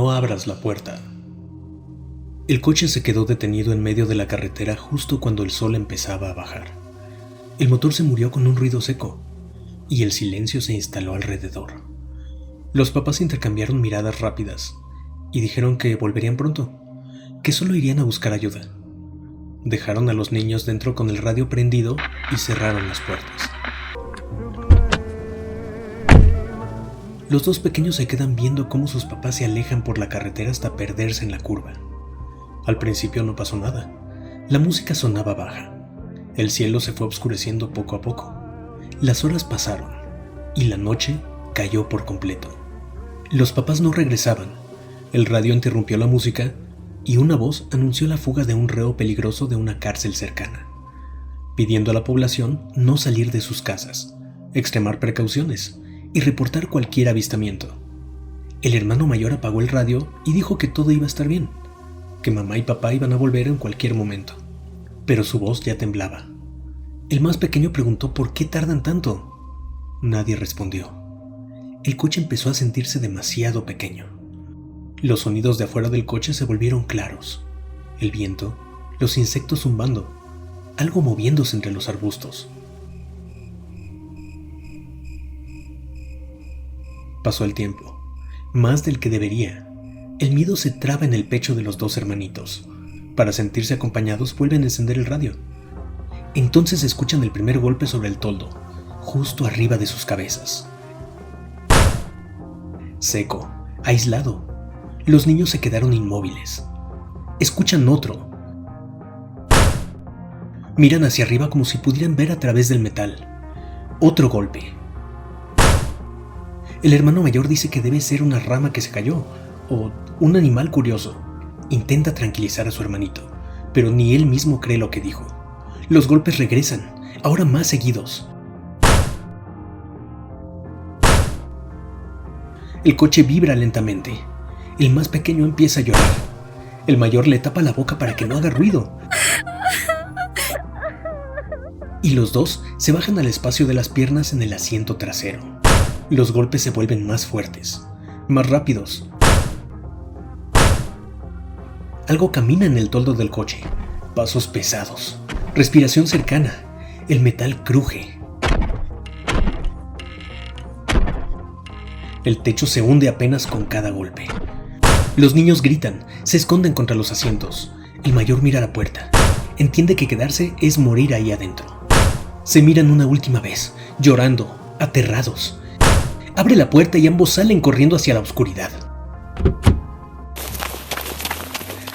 No abras la puerta. El coche se quedó detenido en medio de la carretera justo cuando el sol empezaba a bajar. El motor se murió con un ruido seco y el silencio se instaló alrededor. Los papás intercambiaron miradas rápidas y dijeron que volverían pronto, que solo irían a buscar ayuda. Dejaron a los niños dentro con el radio prendido y cerraron las puertas. Los dos pequeños se quedan viendo cómo sus papás se alejan por la carretera hasta perderse en la curva. Al principio no pasó nada. La música sonaba baja. El cielo se fue oscureciendo poco a poco. Las horas pasaron y la noche cayó por completo. Los papás no regresaban. El radio interrumpió la música y una voz anunció la fuga de un reo peligroso de una cárcel cercana, pidiendo a la población no salir de sus casas, extremar precauciones y reportar cualquier avistamiento. El hermano mayor apagó el radio y dijo que todo iba a estar bien, que mamá y papá iban a volver en cualquier momento, pero su voz ya temblaba. El más pequeño preguntó por qué tardan tanto. Nadie respondió. El coche empezó a sentirse demasiado pequeño. Los sonidos de afuera del coche se volvieron claros. El viento, los insectos zumbando, algo moviéndose entre los arbustos. Pasó el tiempo, más del que debería. El miedo se traba en el pecho de los dos hermanitos. Para sentirse acompañados vuelven a encender el radio. Entonces escuchan el primer golpe sobre el toldo, justo arriba de sus cabezas. Seco, aislado. Los niños se quedaron inmóviles. Escuchan otro. Miran hacia arriba como si pudieran ver a través del metal. Otro golpe. El hermano mayor dice que debe ser una rama que se cayó, o un animal curioso. Intenta tranquilizar a su hermanito, pero ni él mismo cree lo que dijo. Los golpes regresan, ahora más seguidos. El coche vibra lentamente. El más pequeño empieza a llorar. El mayor le tapa la boca para que no haga ruido. Y los dos se bajan al espacio de las piernas en el asiento trasero. Los golpes se vuelven más fuertes, más rápidos. Algo camina en el toldo del coche. Pasos pesados. Respiración cercana. El metal cruje. El techo se hunde apenas con cada golpe. Los niños gritan, se esconden contra los asientos. El mayor mira a la puerta. Entiende que quedarse es morir ahí adentro. Se miran una última vez, llorando, aterrados. Abre la puerta y ambos salen corriendo hacia la oscuridad.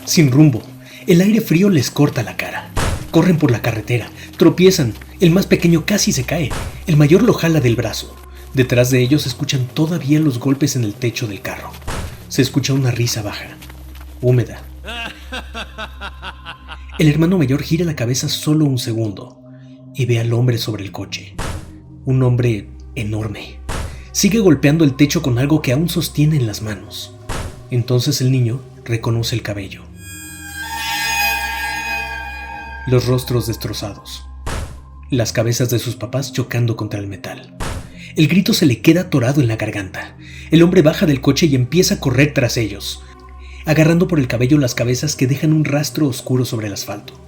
Sin rumbo, el aire frío les corta la cara. Corren por la carretera, tropiezan. El más pequeño casi se cae. El mayor lo jala del brazo. Detrás de ellos se escuchan todavía los golpes en el techo del carro. Se escucha una risa baja, húmeda. El hermano mayor gira la cabeza solo un segundo y ve al hombre sobre el coche. Un hombre enorme. Sigue golpeando el techo con algo que aún sostiene en las manos. Entonces el niño reconoce el cabello. Los rostros destrozados. Las cabezas de sus papás chocando contra el metal. El grito se le queda atorado en la garganta. El hombre baja del coche y empieza a correr tras ellos, agarrando por el cabello las cabezas que dejan un rastro oscuro sobre el asfalto.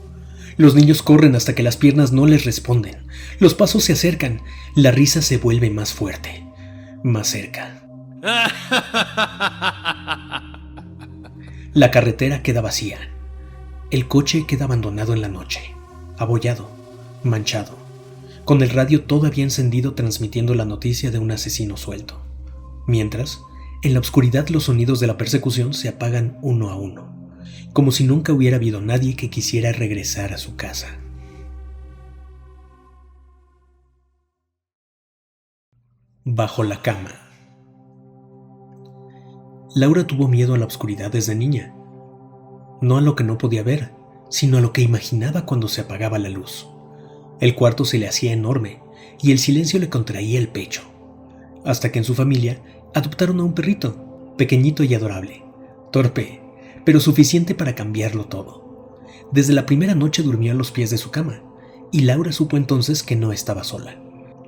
Los niños corren hasta que las piernas no les responden. Los pasos se acercan. La risa se vuelve más fuerte, más cerca. La carretera queda vacía. El coche queda abandonado en la noche, abollado, manchado, con el radio todavía encendido transmitiendo la noticia de un asesino suelto. Mientras, en la oscuridad los sonidos de la persecución se apagan uno a uno, como si nunca hubiera habido nadie que quisiera regresar a su casa. Bajo la cama. Laura tuvo miedo a la oscuridad desde niña. No a lo que no podía ver, sino a lo que imaginaba cuando se apagaba la luz. El cuarto se le hacía enorme y el silencio le contraía el pecho. Hasta que en su familia adoptaron a un perrito, pequeñito y adorable, torpe, pero suficiente para cambiarlo todo. Desde la primera noche durmió a los pies de su cama, y Laura supo entonces que no estaba sola,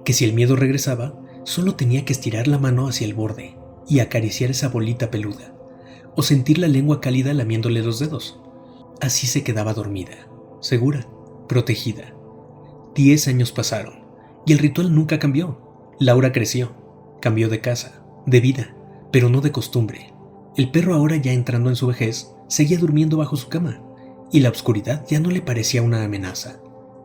que si el miedo regresaba, solo tenía que estirar la mano hacia el borde y acariciar esa bolita peluda, o sentir la lengua cálida lamiéndole los dedos. Así se quedaba dormida, segura, protegida. 10 años pasaron y el ritual nunca cambió. Laura creció, cambió de casa, de vida, pero no de costumbre. El perro, ahora ya entrando en su vejez, seguía durmiendo bajo su cama y la oscuridad ya no le parecía una amenaza.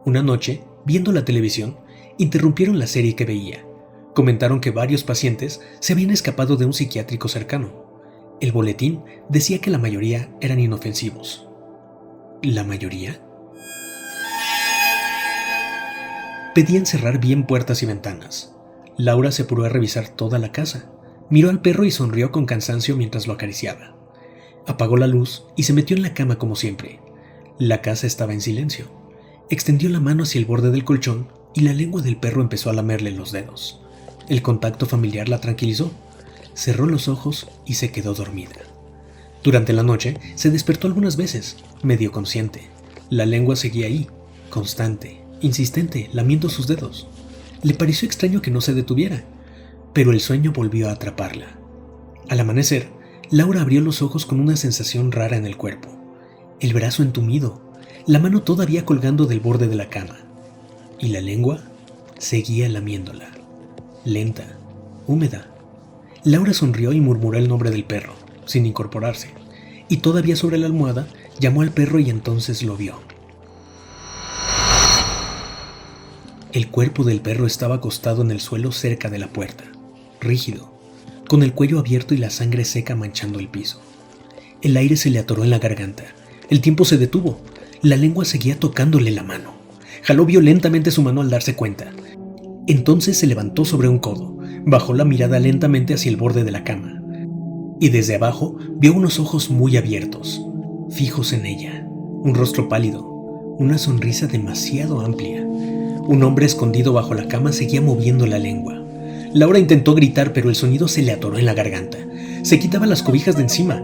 Una noche, viendo la televisión, interrumpieron la serie que veía. Comentaron que varios pacientes se habían escapado de un psiquiátrico cercano. El boletín decía que la mayoría eran inofensivos. ¿La mayoría? Pedían cerrar bien puertas y ventanas. Laura se apuró a revisar toda la casa. Miró al perro y sonrió con cansancio mientras lo acariciaba. Apagó la luz y se metió en la cama como siempre. La casa estaba en silencio. Extendió la mano hacia el borde del colchón y la lengua del perro empezó a lamerle los dedos. El contacto familiar la tranquilizó. Cerró los ojos y se quedó dormida. Durante la noche se despertó algunas veces, medio consciente. La lengua seguía ahí, constante, insistente, lamiendo sus dedos. Le pareció extraño que no se detuviera, pero el sueño volvió a atraparla. Al amanecer, Laura abrió los ojos con una sensación rara en el cuerpo. El brazo entumido, la mano todavía colgando del borde de la cama. Y la lengua seguía lamiéndola, lenta, húmeda. Laura sonrió y murmuró el nombre del perro, sin incorporarse, y todavía sobre la almohada llamó al perro y entonces lo vio. El cuerpo del perro estaba acostado en el suelo cerca de la puerta, rígido, con el cuello abierto y la sangre seca manchando el piso. El aire se le atoró en la garganta, el tiempo se detuvo, la lengua seguía tocándole la mano. Jaló violentamente su mano al darse cuenta. Entonces se levantó sobre un codo, bajó la mirada lentamente hacia el borde de la cama, y desde abajo vio unos ojos muy abiertos, fijos en ella, un rostro pálido, una sonrisa demasiado amplia. Un hombre escondido bajo la cama seguía moviendo la lengua. Laura intentó gritar, pero el sonido se le atoró en la garganta. Se quitaba las cobijas de encima,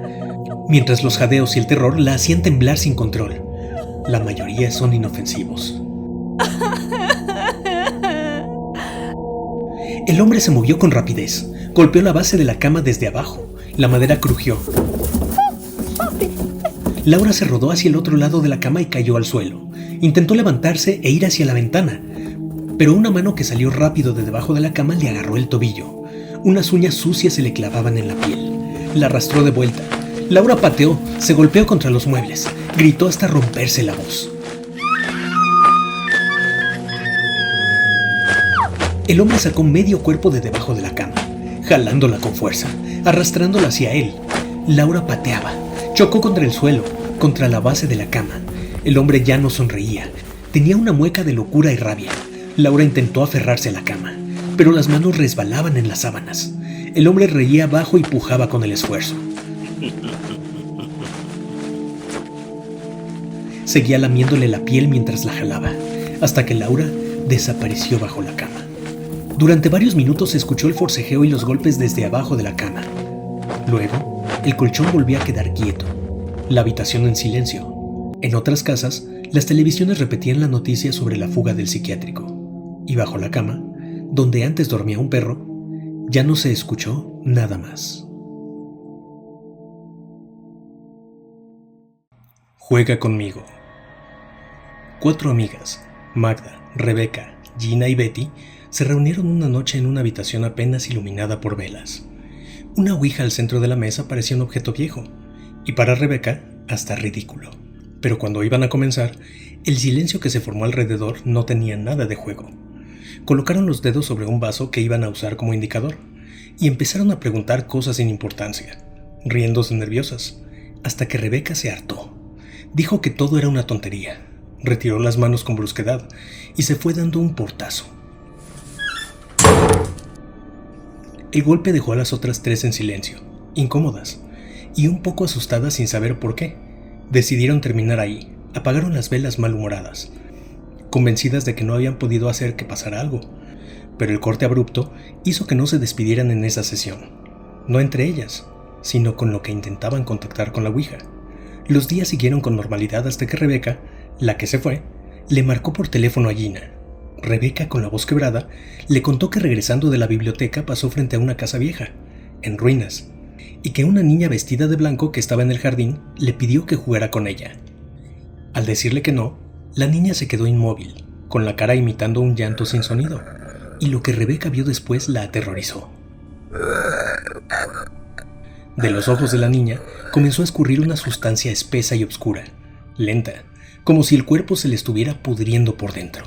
mientras los jadeos y el terror la hacían temblar sin control. La mayoría son inofensivos. El hombre se movió con rapidez. Golpeó la base de la cama desde abajo. La madera crujió. Laura se rodó hacia el otro lado de la cama y cayó al suelo. Intentó levantarse e ir hacia la ventana, pero una mano que salió rápido de debajo de la cama le agarró el tobillo. Unas uñas sucias se le clavaban en la piel. La arrastró de vuelta. Laura pateó, se golpeó contra los muebles. Gritó hasta romperse la voz. El hombre sacó medio cuerpo de debajo de la cama, jalándola con fuerza, arrastrándola hacia él. Laura pateaba, chocó contra el suelo, contra la base de la cama. El hombre ya no sonreía, tenía una mueca de locura y rabia. Laura intentó aferrarse a la cama, pero las manos resbalaban en las sábanas. El hombre reía bajo y pujaba con el esfuerzo. Seguía lamiéndole la piel mientras la jalaba, hasta que Laura desapareció bajo la cama. Durante varios minutos se escuchó el forcejeo y los golpes desde abajo de la cama. Luego, el colchón volvió a quedar quieto, la habitación en silencio. En otras casas, las televisiones repetían la noticia sobre la fuga del psiquiátrico. Y bajo la cama, donde antes dormía un perro, ya no se escuchó nada más. Juega conmigo. 4 amigas, Magda, Rebeca, Gina y Betty, se reunieron una noche en una habitación apenas iluminada por velas. Una ouija al centro de la mesa parecía un objeto viejo, y para Rebeca, hasta ridículo. Pero cuando iban a comenzar, el silencio que se formó alrededor no tenía nada de juego. Colocaron los dedos sobre un vaso que iban a usar como indicador, y empezaron a preguntar cosas sin importancia, riéndose nerviosas, hasta que Rebeca se hartó. Dijo que todo era una tontería, retiró las manos con brusquedad y se fue dando un portazo. El golpe dejó a las otras 3 en silencio, incómodas y un poco asustadas sin saber por qué. Decidieron terminar ahí, apagaron las velas malhumoradas, convencidas de que no habían podido hacer que pasara algo, pero el corte abrupto hizo que no se despidieran en esa sesión, no entre ellas, sino con lo que intentaban contactar con la ouija. Los días siguieron con normalidad hasta que Rebeca, la que se fue, le marcó por teléfono a Gina. Rebeca, con la voz quebrada, le contó que regresando de la biblioteca pasó frente a una casa vieja, en ruinas, y que una niña vestida de blanco que estaba en el jardín le pidió que jugara con ella. Al decirle que no, la niña se quedó inmóvil, con la cara imitando un llanto sin sonido, y lo que Rebeca vio después la aterrorizó. De los ojos de la niña comenzó a escurrir una sustancia espesa y oscura, lenta, como si el cuerpo se le estuviera pudriendo por dentro.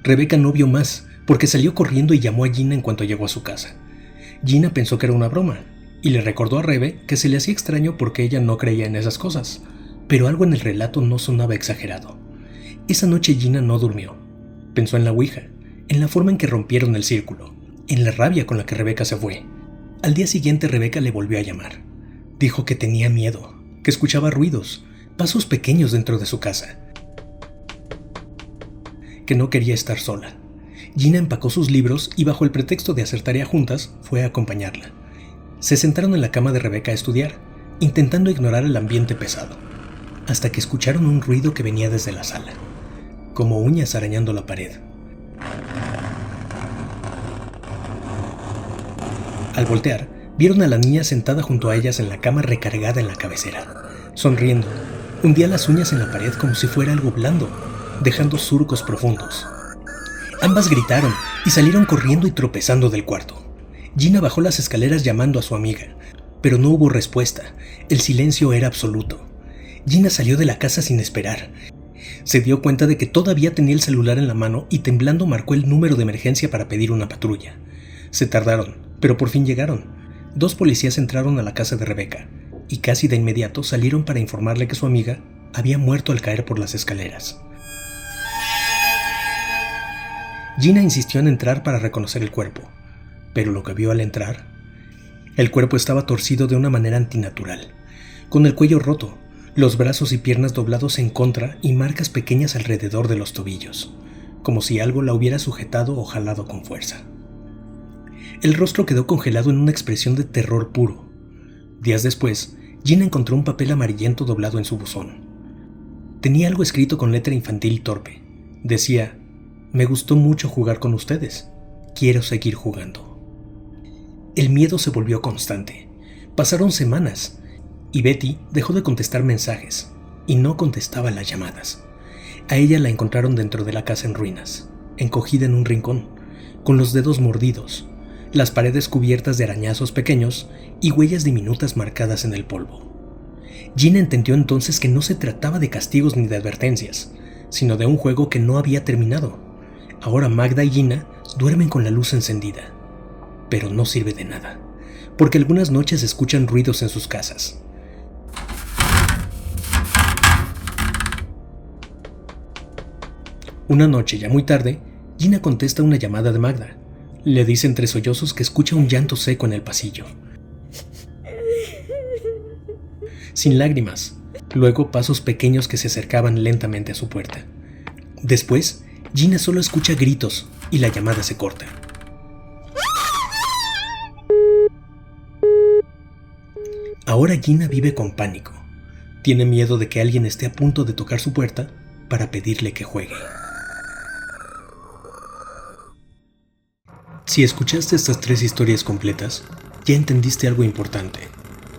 Rebeca no vio más, porque salió corriendo y llamó a Gina en cuanto llegó a su casa. Gina pensó que era una broma, y le recordó a Rebe que se le hacía extraño porque ella no creía en esas cosas, pero algo en el relato no sonaba exagerado. Esa noche Gina no durmió. Pensó en la ouija, en la forma en que rompieron el círculo, en la rabia con la que Rebeca se fue. Al día siguiente Rebeca le volvió a llamar. Dijo que tenía miedo, que escuchaba ruidos, pasos pequeños dentro de su casa, que no quería estar sola. Gina empacó sus libros y bajo el pretexto de hacer tarea juntas, fue a acompañarla. Se sentaron en la cama de Rebeca a estudiar, intentando ignorar el ambiente pesado, hasta que escucharon un ruido que venía desde la sala, como uñas arañando la pared. Al voltear, vieron a la niña sentada junto a ellas en la cama recargada en la cabecera, sonriendo. Hundía las uñas en la pared como si fuera algo blando, dejando surcos profundos. Ambas gritaron y salieron corriendo y tropezando del cuarto. Gina bajó las escaleras llamando a su amiga, pero no hubo respuesta. El silencio era absoluto. Gina salió de la casa sin esperar. Se dio cuenta de que todavía tenía el celular en la mano y temblando marcó el número de emergencia para pedir una patrulla. Se tardaron, pero por fin llegaron. 2 policías entraron a la casa de Rebeca y casi de inmediato salieron para informarle que su amiga había muerto al caer por las escaleras. Gina insistió en entrar para reconocer el cuerpo, pero lo que vio al entrar, el cuerpo estaba torcido de una manera antinatural, con el cuello roto, los brazos y piernas doblados en contra y marcas pequeñas alrededor de los tobillos, como si algo la hubiera sujetado o jalado con fuerza. El rostro quedó congelado en una expresión de terror puro. Días después, Gina encontró un papel amarillento doblado en su buzón. Tenía algo escrito con letra infantil torpe. Decía: «Me gustó mucho jugar con ustedes. Quiero seguir jugando». El miedo se volvió constante. Pasaron semanas, y Betty dejó de contestar mensajes, y no contestaba las llamadas. A ella la encontraron dentro de la casa en ruinas, encogida en un rincón, con los dedos mordidos, las paredes cubiertas de arañazos pequeños y huellas diminutas marcadas en el polvo. Gina entendió entonces que no se trataba de castigos ni de advertencias, sino de un juego que no había terminado. Ahora Magda y Gina duermen con la luz encendida, pero no sirve de nada, porque algunas noches se escuchan ruidos en sus casas. Una noche, ya muy tarde, Gina contesta una llamada de Magda. Le dice entre sollozos que escucha un llanto seco en el pasillo. Sin lágrimas, luego pasos pequeños que se acercaban lentamente a su puerta. Después, Gina solo escucha gritos y la llamada se corta. Ahora Gina vive con pánico. Tiene miedo de que alguien esté a punto de tocar su puerta para pedirle que juegue. Si escuchaste estas 3 historias completas, ya entendiste algo importante.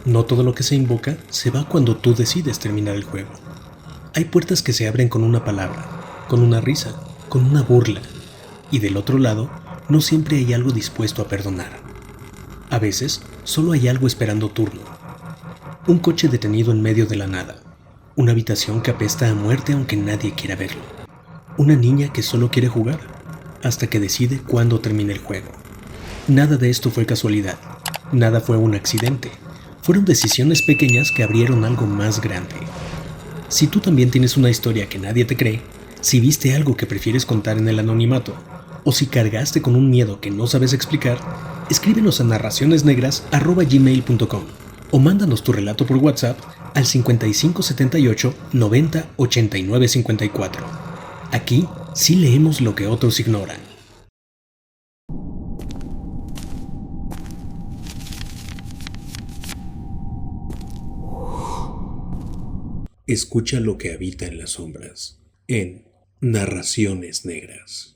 No todo lo que se invoca se va cuando tú decides terminar el juego. Hay puertas que se abren con una palabra, con una risa, con una burla, y del otro lado no siempre hay algo dispuesto a perdonar. A veces solo hay algo esperando turno. Un coche detenido en medio de la nada, una habitación que apesta a muerte aunque nadie quiera verlo, una niña que solo quiere jugar hasta que decide cuándo termina el juego. Nada de esto fue casualidad, nada fue un accidente. Fueron decisiones pequeñas que abrieron algo más grande. Si tú también tienes una historia que nadie te cree, si viste algo que prefieres contar en el anonimato, o si cargaste con un miedo que no sabes explicar, escríbenos a narracionesnegras@gmail.com o mándanos tu relato por WhatsApp al 5578 90 89 54. Aquí sí leemos lo que otros ignoran. Escucha lo que habita en las sombras, en Narraciones Negras.